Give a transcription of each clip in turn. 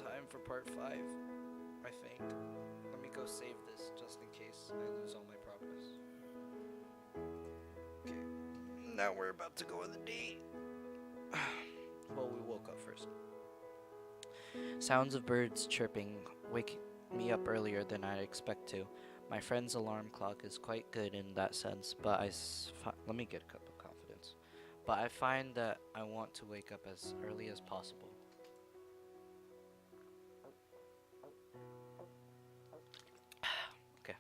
time for part 5, I think. Let me go save this just in case I lose all my progress. Okay, now we're about to go on the date. Well, we woke up first. Sounds of birds chirping wake me up earlier than I'd expect to. My friend's alarm clock is quite good in that sense, but let me get a cup of confidence. But I find that I want to wake up as early as possible. Okay,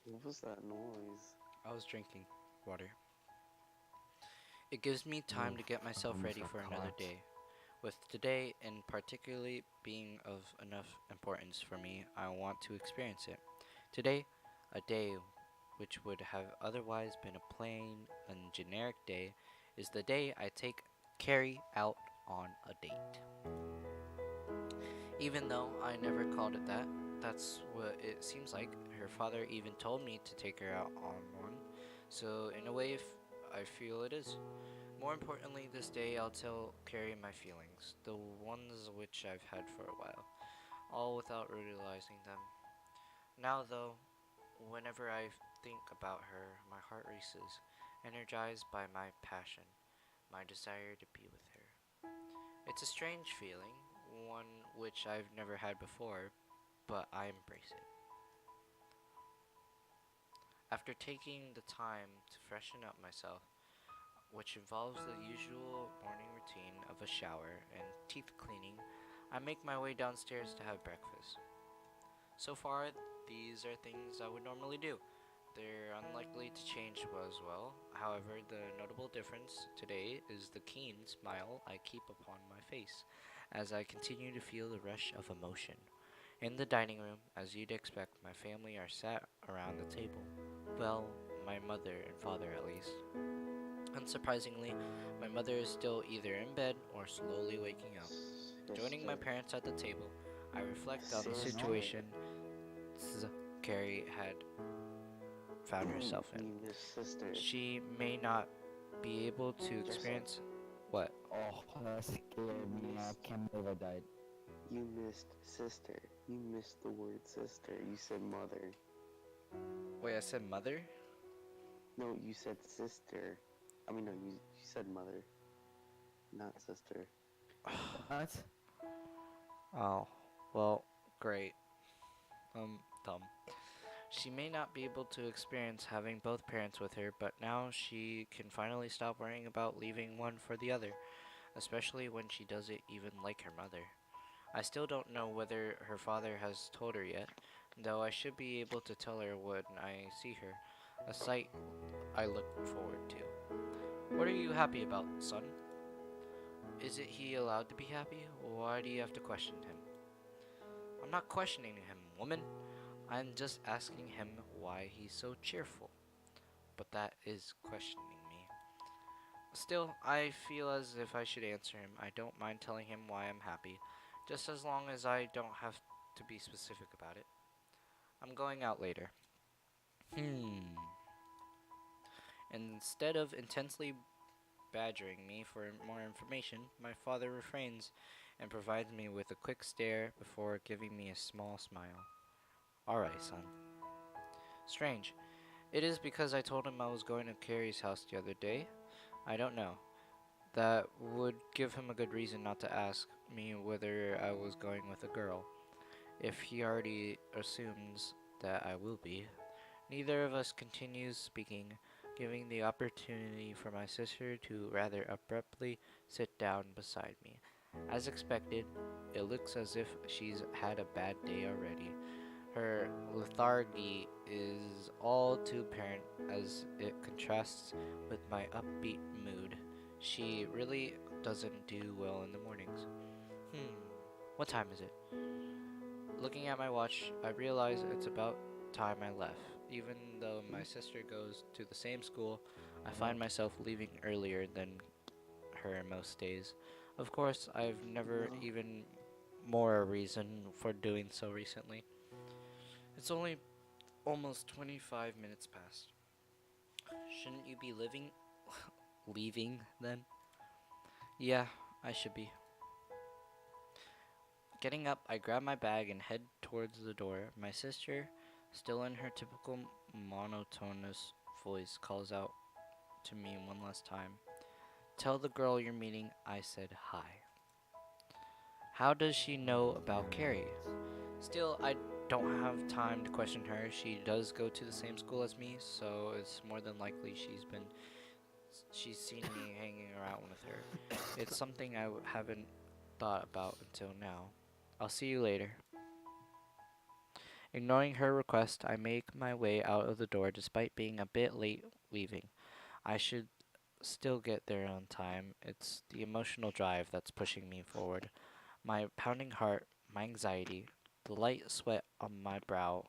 What was that noise? I was drinking water. It gives me time to get myself ready for another day. With today, and particularly being of enough importance for me, I want to experience it. Today, a day which would have otherwise been a plain and generic day, is the day I take Carrie out on a date. Even though I never called it that, that's what it seems like. Her father even told me to take her out on one, so in a way, I feel it is. More importantly, this day I'll tell Carrie my feelings, the ones which I've had for a while, all without realizing them. Now, though, whenever I think about her, my heart races, energized by my passion, my desire to be with her. It's a strange feeling, one which I've never had before, but I embrace it. After taking the time to freshen up myself, which involves the usual morning routine of a shower and teeth cleaning, I make my way downstairs to have breakfast. So far, these are things I would normally do. They're unlikely to change as well. However, the notable difference today is the keen smile I keep upon my face as I continue to feel the rush of emotion. In the dining room, as you'd expect, my family are sat around the table. Well, my mother and father at least. Unsurprisingly, my mother is still either in bed or slowly waking up. Joining my Sister. parents at the table, I reflect on the Sister. situation Carrie had found herself in. You missed sister. She may not be able to Just experience what? Oh, that scared you me. I missed can't believe I died. you missed sister. You missed the word sister. You said mother. Wait, I said mother? No, you said sister. I mean no, you said mother, not sister. What? Oh, well, great. Dumb. She may not be able to experience having both parents with her, but now she can finally stop worrying about leaving one for the other, especially when she doesn't even like her mother. I still don't know whether her father has told her yet, though I should be able to tell her when I see her, a sight I look forward to. What are you happy about, son? Isn't he allowed to be happy? Why do you have to question him? I'm not questioning him, woman. I'm just asking him why he's so cheerful. But that is questioning me. Still, I feel as if I should answer him. I don't mind telling him why I'm happy, just as long as I don't have to be specific about it. I'm going out later. Hmm. Instead of intensely badgering me for more information, my father refrains and provides me with a quick stare before giving me a small smile. Alright, son. Strange. It is because I told him I was going to Carrie's house the other day. I don't know. That would give him a good reason not to ask me whether I was going with a girl, if he already assumes that I will be. Neither of us continues speaking, giving the opportunity for my sister to rather abruptly sit down beside me. As expected, it looks as if she's had a bad day already. Her lethargy is all too apparent as it contrasts with my upbeat mood. She really doesn't do well in the mornings. Hmm, what time is it? Looking at my watch, I realize it's about time I left. Even though my sister goes to the same school, I find myself leaving earlier than her most days. Of course, I've never No. even more a reason for doing so recently. It's only almost 25 minutes past. Shouldn't you be leaving then? Yeah, I should be. Getting up, I grab my bag and head towards the door. My sister, still in her typical monotonous voice, calls out to me one last time. Tell the girl you're meeting I said hi. How does she know about Carrie? Still, I don't have time to question her. She does go to the same school as me, so it's more than likely she's seen me hanging around with her. It's something I haven't thought about until now. I'll see you later. Ignoring her request, I make my way out of the door despite being a bit late leaving. I should still get there on time. It's the emotional drive that's pushing me forward. My pounding heart, my anxiety, the light sweat on my brow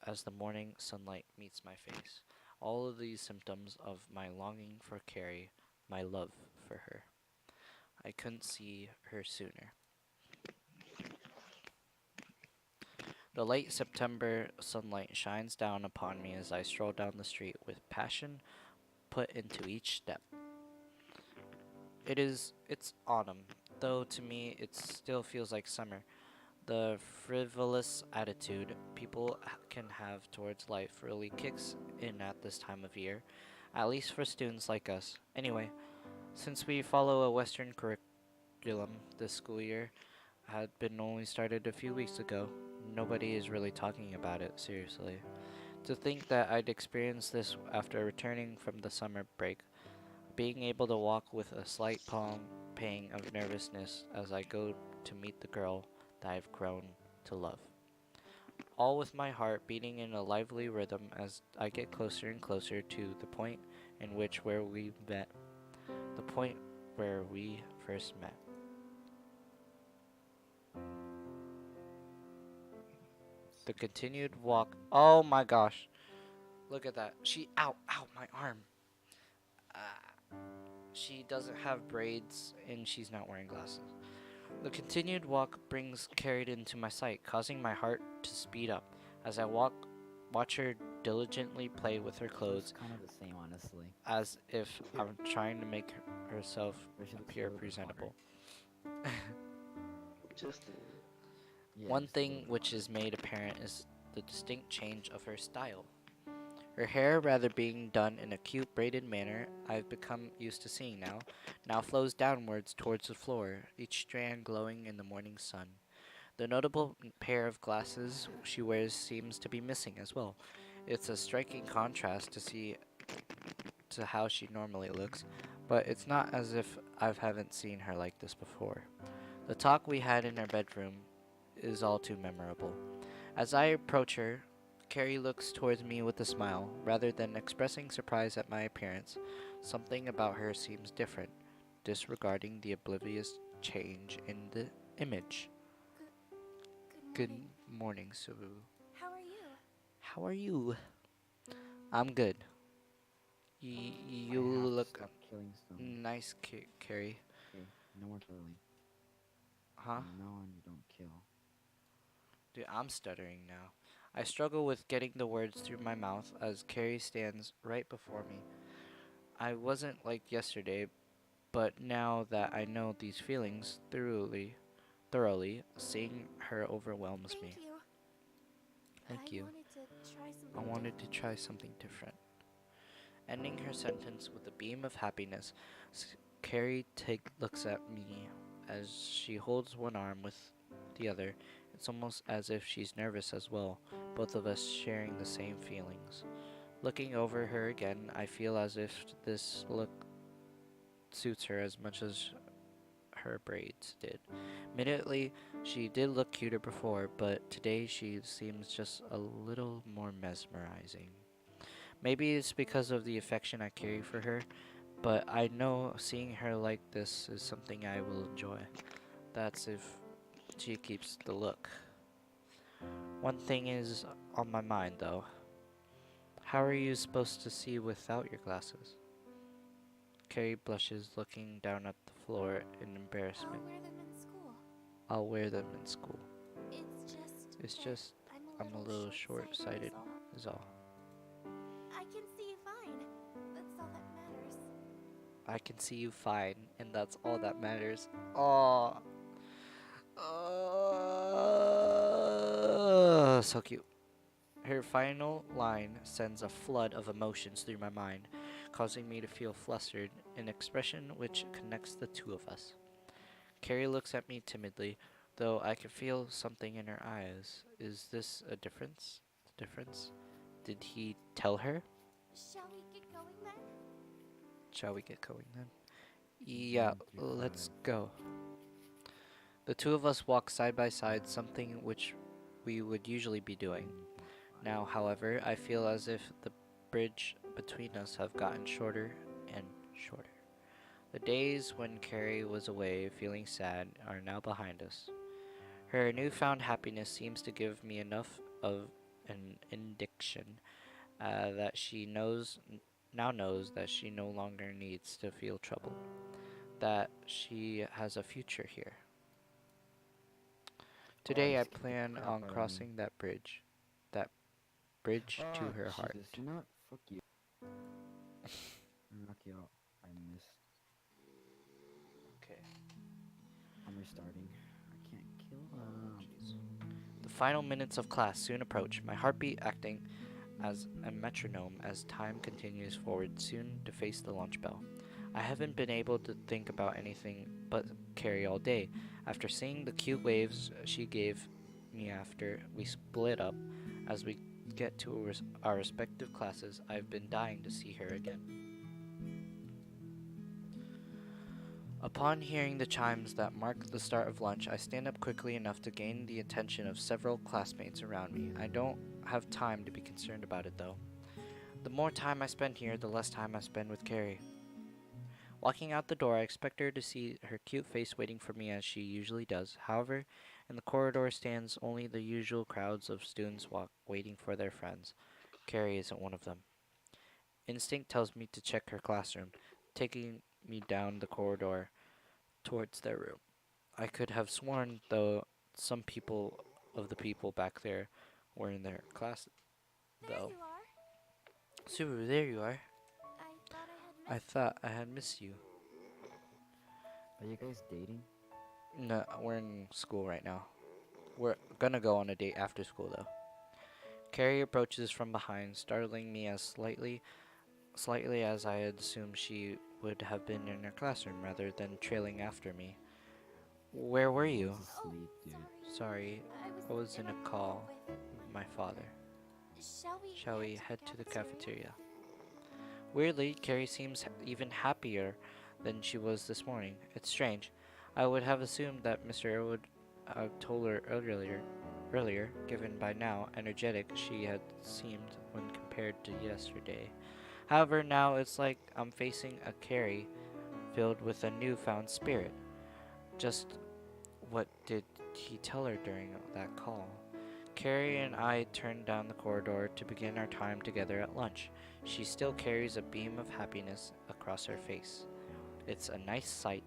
as the morning sunlight meets my face. All of these symptoms of my longing for Carrie, my love for her. I couldn't see her sooner. The late September sunlight shines down upon me as I stroll down the street with passion put into each step. It's autumn, though to me it still feels like summer. The frivolous attitude people can have towards life really kicks in at this time of year, at least for students like us. Anyway, since we follow a Western curriculum this school year had been only started a few weeks ago, nobody is really talking about it seriously. To think that I'd experienced this after returning from the summer break, being able to walk with a slight pang of nervousness as I go to meet the girl that I've grown to love. All with my heart beating in a lively rhythm as I get closer and closer to the point in which where we met, the point where we first met. The continued walk. Oh my gosh. Look at that. Ow, my arm. Ah. She doesn't have braids and she's not wearing glasses. The continued walk brings Carried into my sight, causing my heart to speed up as watch her diligently play with her Looks clothes kind of the same, honestly. as if I'm trying to make herself But she looks a appear little bit hotter. presentable. Just Yeah, One just a little thing bit which hotter. is made apparent is the distinct change of her style. Her hair, rather being done in a cute braided manner I've become used to seeing now flows downwards towards the floor, each strand glowing in the morning sun. The notable pair of glasses she wears seems to be missing as well. It's a striking contrast to how she normally looks, but it's not as if I haven't seen her like this before. The talk we had in her bedroom is all too memorable. As I approach her, Carrie looks towards me with a smile, rather than expressing surprise at my appearance. Something about her seems different, disregarding the oblivious change in the image. Good, good Good morning. morning, Subu. How are you? How are you? I'm good. I You have to look stop killing stone. nice, Carrie. Okay, no more killing. Huh? From now on, you don't kill. Dude, I'm stuttering now. I struggle with getting the words through my mouth as Carrie stands right before me. I wasn't like yesterday, but now that I know these feelings thoroughly, seeing her overwhelms Thank me. you. Thank I you. wanted to try I something wanted to different. try something different. Ending her sentence with a beam of happiness, Carrie looks at me as she holds one arm with the other. It's almost as if she's nervous as well, both of us sharing the same feelings. Looking over her again, I feel as if this look suits her as much as her braids did. Admittedly, she did look cuter before, but today she seems just a little more mesmerizing. Maybe it's because of the affection I carry for her, but I know seeing her like this is something I will enjoy. That's if she keeps the look. One thing is on my mind though. How are you supposed to see without your glasses? Carrie blushes, looking down at the floor in I'll embarrassment. wear them in school. I'll wear them in school. It's It's just just that I'm a I'm a little little short-sighted short-sighted is all. I can see you fine. That's all that matters. I can see you fine, and that's all that matters. Oh, So cute. Her final line sends a flood of emotions through my mind, causing me to feel flustered, an expression which connects the two of us. Carrie looks at me timidly, though I can feel something in her eyes. Is this a difference? Difference? Did he tell her? Shall we get going then? Shall we get going then? Yeah, One through let's five. go. The two of us walk side by side, something which we would usually be doing. One through five. Now, however, I feel as if the bridge between us have gotten shorter and shorter. The days when Carrie was away feeling sad are now behind us. Her newfound happiness seems to give me enough of an indication that she now knows that she no longer needs to feel troubled, that she has a future here. Today I Scared the plan crap on out of me. crossing that bridge to Oh, her heart. Jesus, you know what? Fuck you. Knock you out. I missed. Okay. I'm restarting. I can't kill them. The final minutes of class soon approach, my heartbeat acting as a metronome as time continues forward, soon to face the launch bell. I haven't been able to think about anything but Carrie all day. After seeing the cute waves she gave me after we split up, as we get to our respective classes, I've been dying to see her again. Upon hearing the chimes that mark the start of lunch, I stand up quickly enough to gain the attention of several classmates around me. I don't have time to be concerned about it though. The more time I spend here, the less time I spend with Carrie. Walking out the door, I expect her to see her cute face waiting for me as she usually does. However, in the corridor stands only the usual crowds of students waiting for their friends. Carrie isn't one of them. Instinct tells me to check her classroom, taking me down the corridor towards their room. I could have sworn, though, some people of the people back there were in their class, There though. you are. Subaru, there you are. I thought I had I missed thought I had missed you. Are you guys dating? No, we're in school right now. We're gonna go on a date after school, though. Carrie approaches from behind, startling me as slightly as I had assumed she would have been in her classroom rather than trailing after me. Where were I you? was asleep, dude. Sorry, I was in a call with my father. Shall we Shall we to head the to the cafeteria? cafeteria? Weirdly, Carrie seems even happier than she was this morning. It's strange. I would have assumed that Mr. Elwood told her earlier, given by now energetic she had seemed when compared to yesterday. However, now it's like I'm facing a Carrie filled with a newfound spirit. Just what did he tell her during that call? Carrie and I turned down the corridor to begin our time together at lunch. She still carries a beam of happiness across her face. It's a nice sight,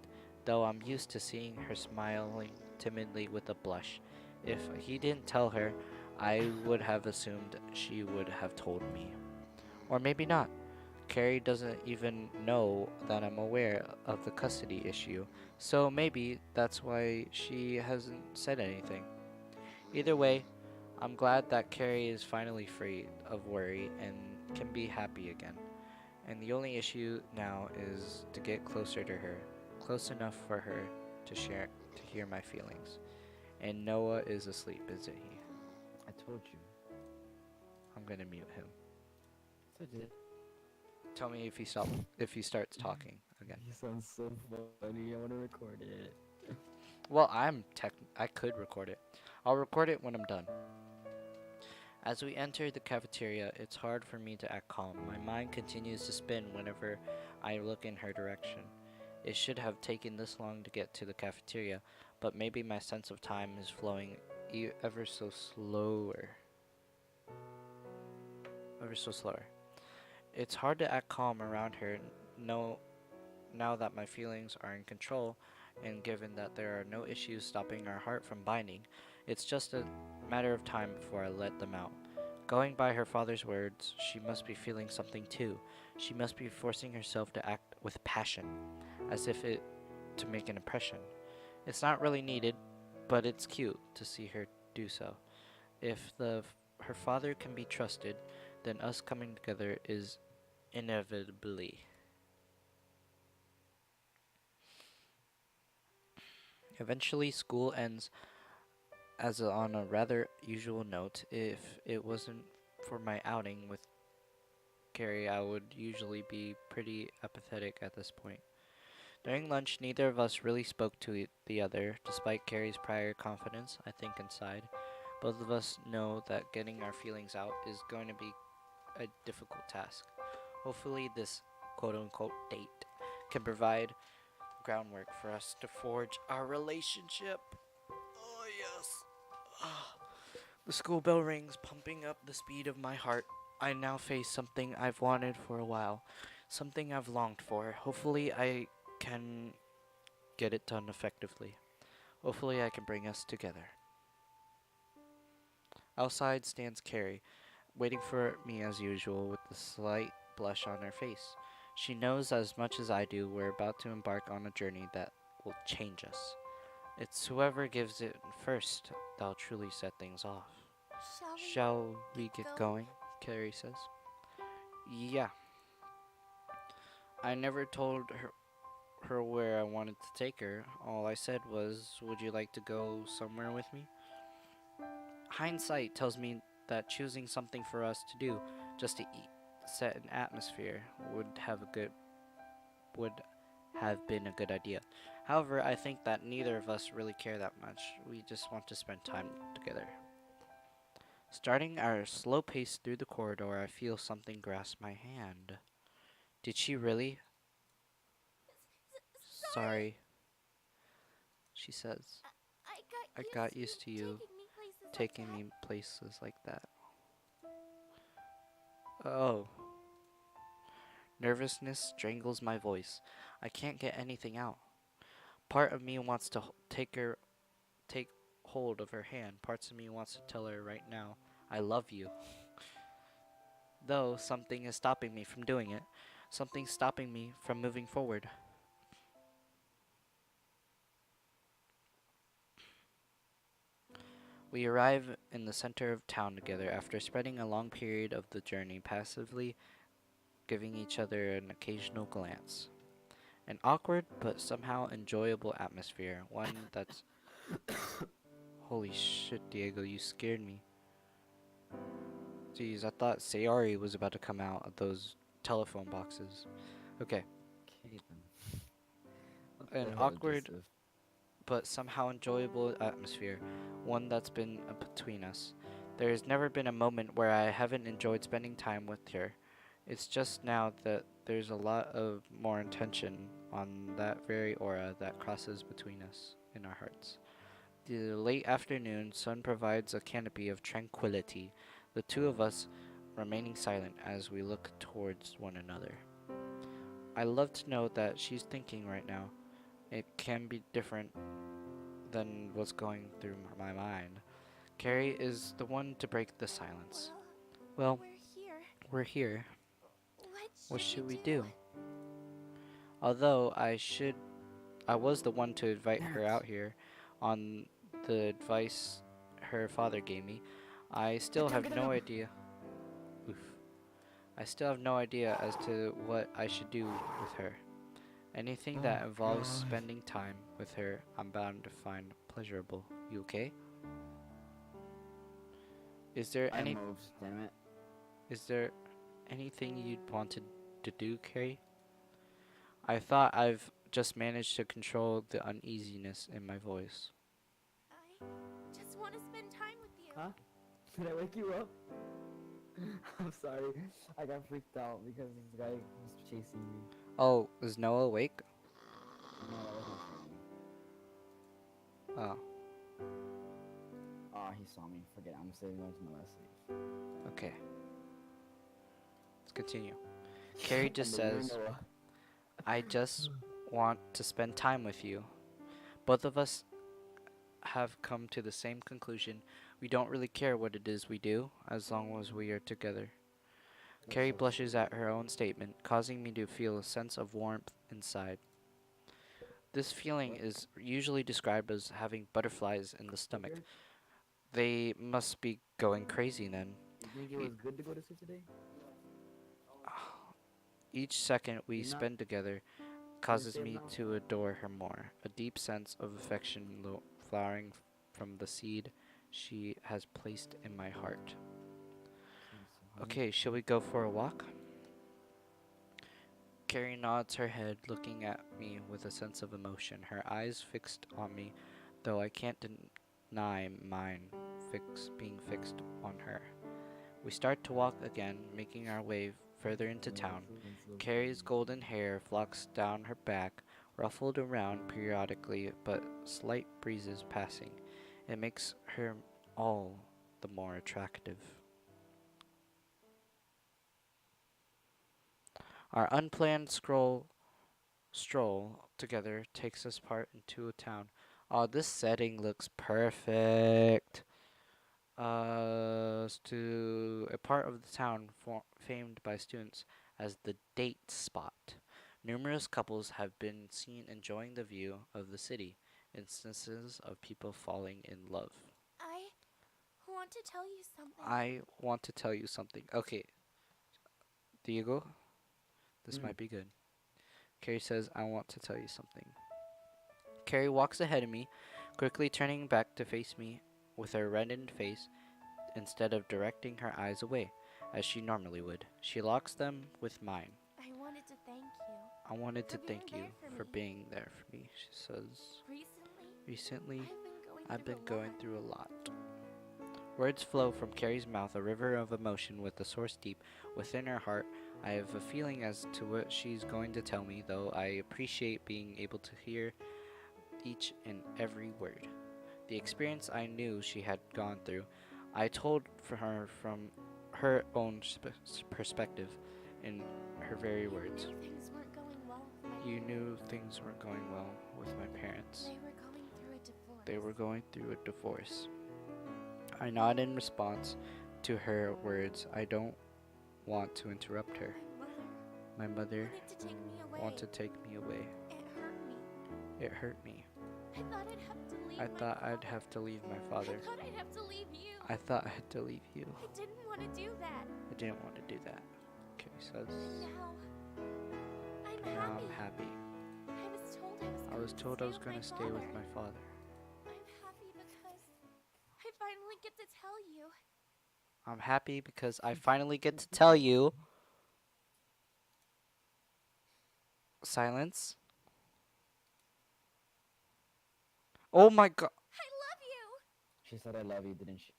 though I'm used to seeing her smiling timidly with a blush. If he didn't tell her, I would have assumed she would have told me. Or maybe not. Carrie doesn't even know that I'm aware of the custody issue, so maybe that's why she hasn't said anything. Either way, I'm glad that Carrie is finally free of worry and can be happy again. And the only issue now is to get closer to her, close enough for her to hear my feelings. And Noah is asleep, isn't he? I told you. I'm gonna mute him. Yes, I did. Tell me if he starts talking again. You sound so funny. I want to record it. Well, I could record it. I'll record it when I'm done. As we enter the cafeteria, it's hard for me to act calm. My mind continues to spin whenever I look in her direction. It should have taken this long to get to the cafeteria, but maybe my sense of time is flowing ever so slower. Ever so slower. It's hard to act calm around her, no, now that my feelings are in control, and given that there are no issues stopping our heart from binding. It's just a matter of time before I let them out. Going by her father's words, she must be feeling something too. She must be forcing herself to act with passion, as if it to make an impression. It's not really needed, but it's cute to see her do so. If her father can be trusted, then us coming together is inevitably. Eventually, school ends on a rather usual note. If it wasn't for my outing with Carrie, I would usually be pretty apathetic at this point. During lunch, neither of us really spoke to the other, despite Carrie's prior confidence, I think inside. Both of us know that getting our feelings out is going to be a difficult task. Hopefully, this quote unquote date can provide groundwork for us to forge our relationship. Oh, yes. The school bell rings, pumping up the speed of my heart. I now face something I've wanted for a while, something I've longed for. Hopefully, I can get it done effectively. Hopefully, I can bring us together. Outside stands Carrie, waiting for me as usual with a slight blush on her face. She knows as much as I do we're about to embark on a journey that will change us. It's whoever gives it first that'll truly set things off. Shall we Shall we get going? going? Carrie says. Yeah. I never told her where I wanted to take her. All I said was, would you like to go somewhere with me? Hindsight tells me that choosing something for us to do, just to eat, set an atmosphere, would have been a good idea. However, I think that neither of us really care that much. We just want to spend time together. Starting our slow pace through the corridor, I feel something grasp my hand. Did she really? Sorry. Sorry, she says. I I got got used used to to you you taking taking me me places like that. Oh. Nervousness strangles my voice. I can't get anything out. Part of me wants to take hold of her hand. Parts of me wants to tell her right now, I love you. Though something is stopping me from doing it. Something's stopping me from moving forward. We arrive in the center of town together after spending a long period of the journey passively giving each other an occasional glance. An awkward but somehow enjoyable atmosphere, one that's. Holy shit, Diego, you scared me. Jeez, I thought Sayori was about to come out of those telephone boxes. Okay, Okay then. What an the hell, awkward Joseph? but somehow enjoyable atmosphere, one that's been between us. There has never been a moment where I haven't enjoyed spending time with her. It's just now that there's a lot of more intention on that very aura that crosses between us in our hearts. The late afternoon sun provides a canopy of tranquility, the two of us remaining silent as we look towards one another. I love to know that she's thinking right now. It can be different than what's going through my mind. Carrie is the one to break the silence. Well, Well, we're here. we're here. What What should should we we do? do? Although I was the one to invite her Nerds. out here on the advice her father gave me, I still have no idea. Oof. I still have no idea as to what I should do with her. Anything Oh that involves god. spending time with her, I'm bound to find pleasurable. You okay? Is there I any moved, damn it. is there anything you'd wanted to do, Carrie? I thought I've just managed to control the uneasiness in my voice. I just want to spend time with you. Huh? Did I wake you up? I'm sorry. I got freaked out because this guy was chasing me. Oh, is Noah awake? No, that was my friend. Oh, Oh, he saw me. Forget it. I'm saving those to my last save. okay. Let's continue. Carrie just And then you're says, Noah. I just want to spend time with you. Both of us have come to the same conclusion. We don't really care what it is we do, as long as we are together. That's Carrie so blushes sweet. at her own statement, causing me to feel a sense of warmth inside. This feeling What? is usually described as having butterflies in the stomach. Okay. They must be going crazy then. You think it E- was good to go to sleep today? Each second we You're not spend together gonna causes stay me now? to adore her more, a deep sense of affection flowering from the seed she has placed in my heart. So, honey. Okay, shall we go for a walk? Carrie nods her head, looking at me with a sense of emotion, her eyes fixed on me, though I can't deny mine being fixed on her. We start to walk again, making our way further into town. Carrie's golden hair flocks down her back, ruffled around periodically, but slight breezes passing. It makes her all the more attractive. Our unplanned stroll together takes us part into a town. Oh, this setting looks perfect. To a part of the town famed by students as the date spot. Numerous couples have been seen enjoying the view of the city, instances of people falling in love. I want to tell you something. I want to tell you something. Okay, Diego, this Mm. might be good. Carrie says, I want to tell you something. Carrie walks ahead of me, quickly turning back to face me with her reddened face instead of directing her eyes away, as she normally would. She locks them with mine. I wanted to thank you. I wanted to For being thank you there for for me. being there for me, she says. Recently, Recently, I've been going through a lot. through a lot. Words flow from Carrie's mouth, a river of emotion with a source deep within her heart. I have a feeling as to what she's going to tell me, though I appreciate being able to hear each and every word. The experience I knew she had gone through, I told for her from her own perspective in her very You words. knew things weren't going well with my You knew parents. things weren't going well with my parents. They were going through a divorce. They were going through a divorce. I nod in response to her words. I don't want to interrupt her. My My mother mother wanted to take me away. wanted to take me away. It hurt me. It hurt me. I thought I'd have to leave I my thought I'd father. have to leave my father. I thought I'd have to leave you. I thought I had to leave you. I didn't want to do that. I didn't want to do that. Carrie says. Now, I'm Now happy. I'm happy. I was told I was going to stay with my father. I'm happy because I finally get to tell you. I'm happy because I finally get to tell you. Silence. Oh my god. I love you. She said I love you, didn't she?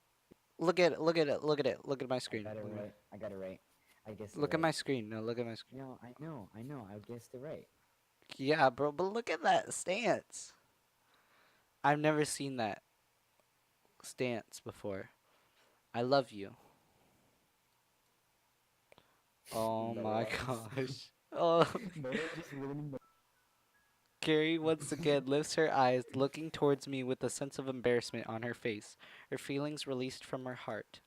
Look at it, look at it, look at it. Look at my I screen. got it Look at right. I got it right. I guessed it look at right. my screen. No, look at my screen. No, I know. I guessed it right. Yeah, bro, but look at that stance. I've never seen that stance before. I love you. Oh No, my I- gosh. Oh, No, just ruining the. Carrie once again lifts her eyes, looking towards me with a sense of embarrassment on her face, her feelings released from her heart.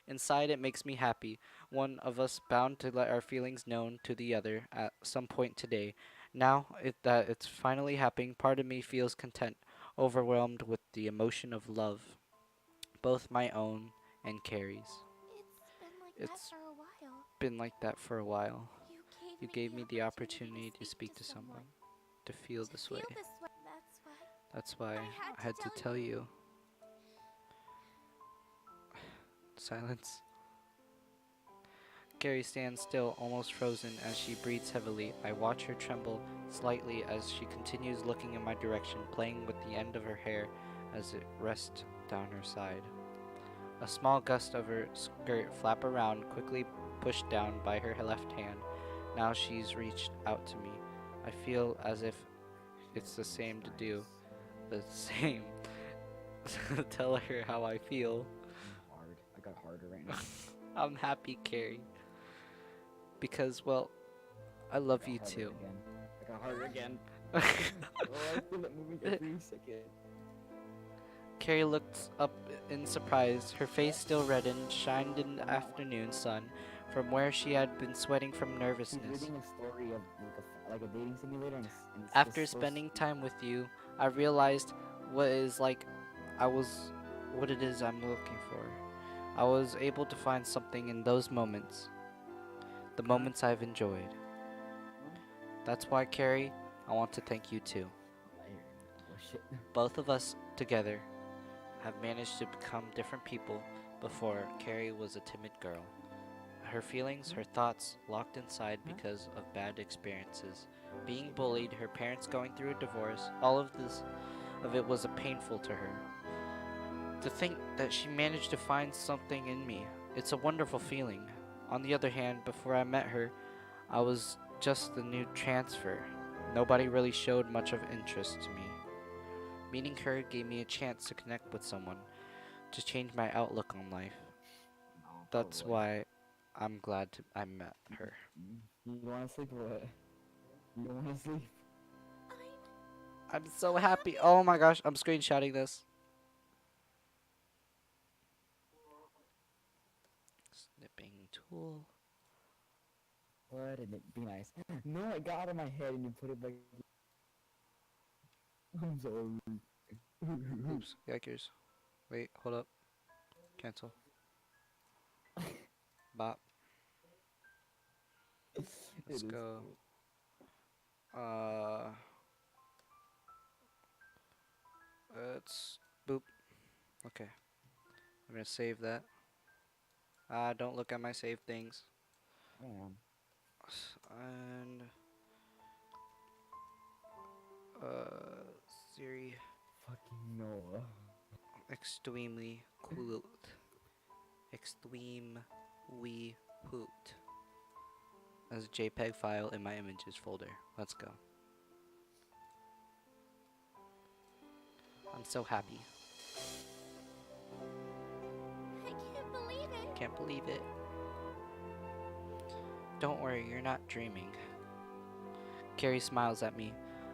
Inside, it makes me happy. One of us bound to let our feelings known to the other at some point today. Now that it's finally happening, part of me feels content, overwhelmed with the emotion of love, both my own and Carrie's. It's It's been like that for a while. been like that for a while. You You gave me the opportunity to speak to someone, to feel To this feel way. this way. That's why I I had to tell you. Silence. Carrie stands still, almost frozen, as she breathes heavily. I watch her tremble slightly as she continues looking in my direction, playing with the end of her hair as it rests down her side. A small gust of her skirt flap around, quickly pushed down by her left hand. Now she's reached out to me. I feel as if it's the same to do. The same. Tell her how I feel. I'm hard. I got harder right now. I'm happy, Carrie. Because, well, I love you Harder too. Again. I got harder again. Oh, I feel it moving every second. Carrie looked up in surprise, her face still reddened, shined in the afternoon sun from where she had been sweating from She's nervousness. reading a story of like a dating simulator, and it's After just so. spending time with you, I realized what is like I was what it is I'm looking for. I was able to find something in those moments, the Huh? moments I've enjoyed. Huh? That's why, Carrie, I want to thank you too. I hear you. Oh shit. Both of us together have managed to become different people. Before, Carrie was a timid girl. Her feelings, her thoughts locked inside Huh? because of bad experiences. Being bullied, her parents going through a divorce, all of this of it was painful to her. To think that she managed to find something in me, it's a wonderful feeling. On the other hand, before I met her, I was just the new transfer. Nobody really showed much of interest to me. Meeting her gave me a chance to connect with someone, to change my outlook on life. No, That's probably. why I'm glad I met her. You don't want to sleep or what? You don't want to sleep. I'm so happy. happy. Oh my gosh, I'm screenshotting this. Snipping tool. Wouldn't it be nice? No, it got out of my head and you put it back. I'm sorry. Oops, yikers. Wait, hold up. Cancel. Bop. Let's It is go. cool. Uh, let's boop. Okay, I'm gonna save that. Don't look at my saved things. Man, And Siri, fucking Noah. extremely cool. Extremely hoot. As a JPEG file in my images folder. Let's go. I'm so happy. I can't believe it. Can't believe it. Don't worry, you're not dreaming. Carrie smiles at me,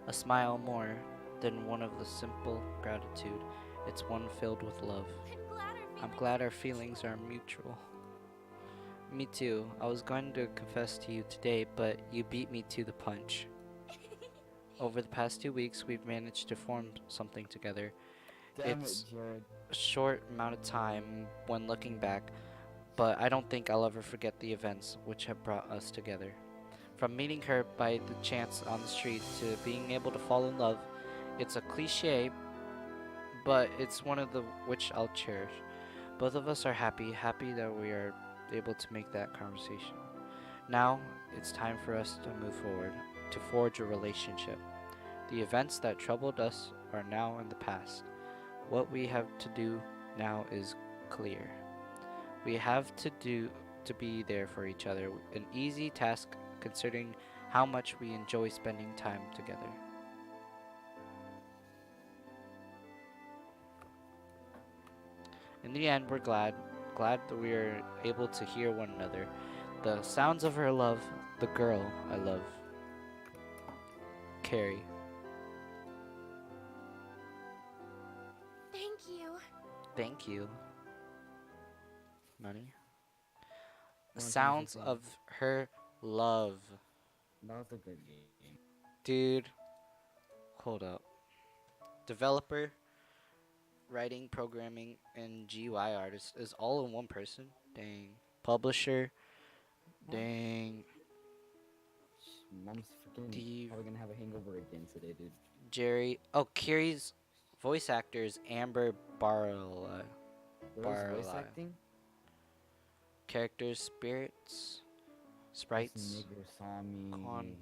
a smile more than one of the simple gratitude. It's one filled with love. I'm glad our feelings are mutual. Me too. I was going to confess to you today, but you beat me to the punch. Over the past 2 weeks, we've managed to form something together. Damn it, It's Jared. a short amount of time when looking back, but I don't think I'll ever forget the events which have brought us together. From meeting her by the chance on the street to being able to fall in love, it's a cliche, but it's one of the which I'll cherish. Both of us are happy that we are able to make that conversation. Now, it's time for us to move forward, to forge a relationship. The events that troubled us are now in the past. What we have to do now is clear. We have to be there for each other, an easy task considering how much we enjoy spending time together. In the end, we're glad that we are able to hear one another. The sounds of her love, the girl I love, Carrie. Thank you. Thank you, money. The Wanna finish this sounds game? of her love. That was a good game. Dude, hold up. Developer, writing, programming, and GUI artist is all in one person? Dang. Publisher, Huh? dang. Mom's freaking Steve, probably gonna have a hangover again today, dude. Jerry. Oh, Kiri's voice actor is Amber Barla. Those voice Barla. acting? Characters, spirits, This sprites, nigger saw con, me.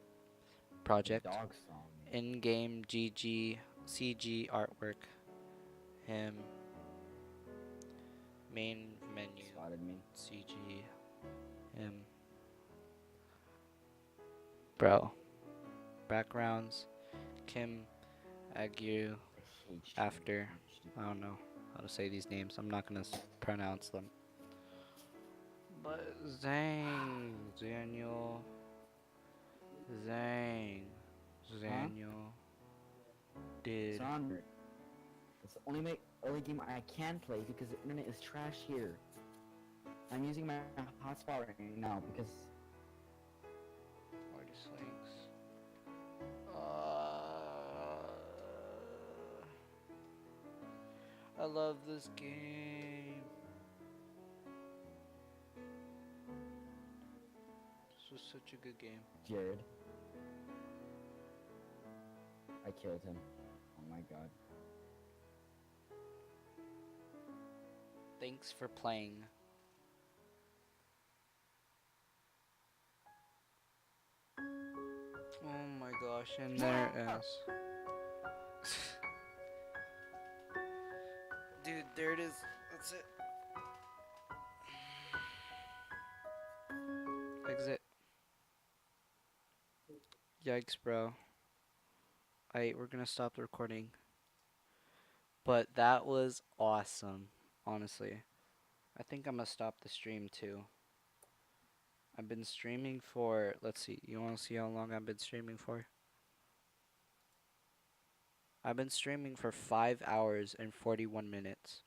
The project, dog saw me. in-game GG, CG artwork, him, main menu, Spotted me. CG, him. Bro. Backgrounds, Kim, Agu, I hate you. after. You stupid- I don't know how to say these names. I'm not gonna pronounce them. But Zang, Daniel, Zang, Huh? Daniel, did. Sonder. It's the only game I can play because the internet is trash here. I'm using my hotspot right now because Artist links. I love this game. This was such a good game. Jared. I killed him. Oh my god. Thanks for playing. Oh my gosh, and there it is. Dude, there it is. That's it. Exit. Yikes, bro. We're gonna stop the recording. But that was awesome, honestly. I think I'm gonna stop the stream too. I've been streaming for, let's see, you wanna see how long I've been streaming for? I've been streaming for 5 hours and 41 minutes.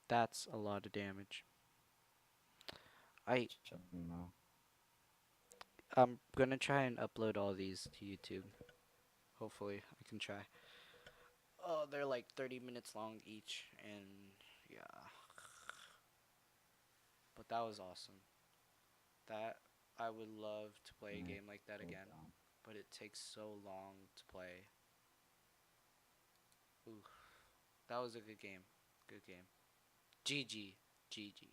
That's a lot of damage. Shut them now. I'm gonna try and upload all these to YouTube. Hopefully, I can try. Oh, they're like 30 minutes long each, and yeah. But that was awesome. That, I would love to play a game like that again, but it takes so long to play. Ooh, that was a good game. Good game. GG. GG.